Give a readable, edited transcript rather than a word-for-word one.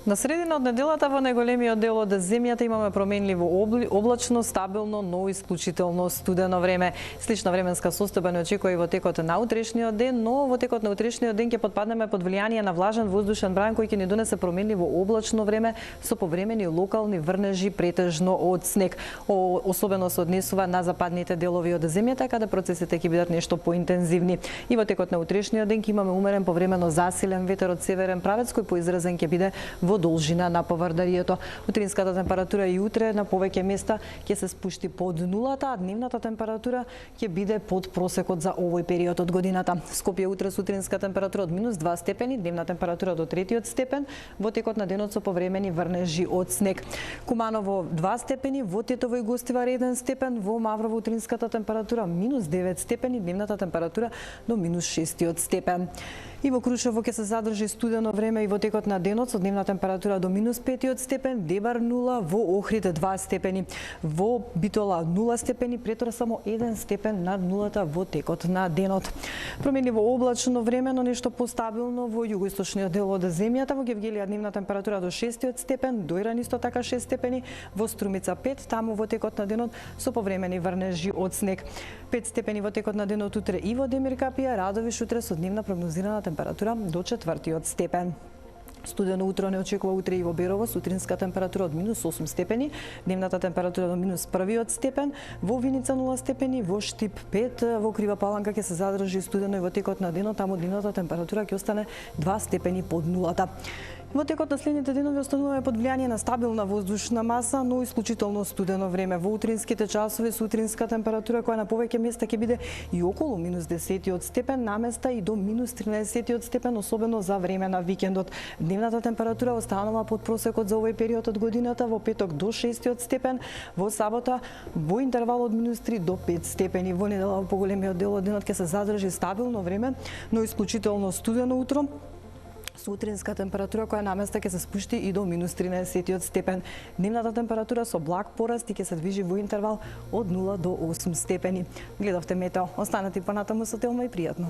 На средина од неделата во најголемиот дел од земјата имаме променливо облачно, стабилно, но исклучително студено време. Слична временска состојба не очекува и во текот на утрешниот ден, но во текот на утрешниот ден ќе потпаднеме под влијание на влажен воздушен бран кој ќе ни донесе променливо облачно време со повремени локални врнежи претежно од снег. Особено се однесува на западните делови од земјата каде процесите ќе бидат нешто поинтензивни. И во текот на утрешниот ден ќе имаме умерен повремено засилен ветер од северен правец кој поизразен ќе биде во должина на поврдарието. Утринската температура и утре на повеќе места ќе се спушти под нулата, а дневната температура ќе биде под просекот за овој период од годината. Скопје утре сутринска температура од -2 степени, дневна температура до 3 степен, во текот на денот со повремени врнежи од снег. Куманово 2 степени, во Тетово и Гостивар 1 степен, во Маврово утринската температура -9 степени, дневната температура до -6 степен. И во Крушево ќе се задржи студено време и во текот на денот со дневна температура до -5 степен, Дебар 0, во Охрид 2 степени, во Битола 0 степени, претора само 1 степен над нулата во текот на денот. Променливо облачно време, но нешто постабилно во југоисточниот дел од земјата, во Гевгелија дневна температура до 6 степен, Дојран исто така 6 степени, во Струмица 5, таму во текот на денот со повремени врнежи од снег. 5 степени во текот на денот утре и во Демиркапија, Радовиш утре со дневна прогнозирана температура до 4 степен. Студено утро не очекува утре и во Берово, сутринска температура од -8 степени, дневната температура до -1 степен, во Виница 0 степени, во Штип 5, во Крива Паланка ќе се задржи студено и во текот на денот, таму дневната температура ќе остане 2 степени под нулата. Во текот на следните денови остануваме под влијание на стабилна воздушна маса, но исклучително студено време. Во утринските часови сутринска температура која на повеќе места ќе биде и околу -10 степен, на места и до -13 степен, особено за време на викендот. Дневната температура останува под просекот за овој период од годината, во петок до 6 степен, во сабота во интервал од -3 до 5 степени. Во недела во поголемиот дел од денот ќе се задржи стабилно време, но исклучително студено утро, со утринска температура која на места ќе се спушти и до -13 степен. Дневната температура со благ пораст и ќе се движи во интервал од 0 до 8 степени. Гледавте Метео. Останете понатаму со Телма и пријатно.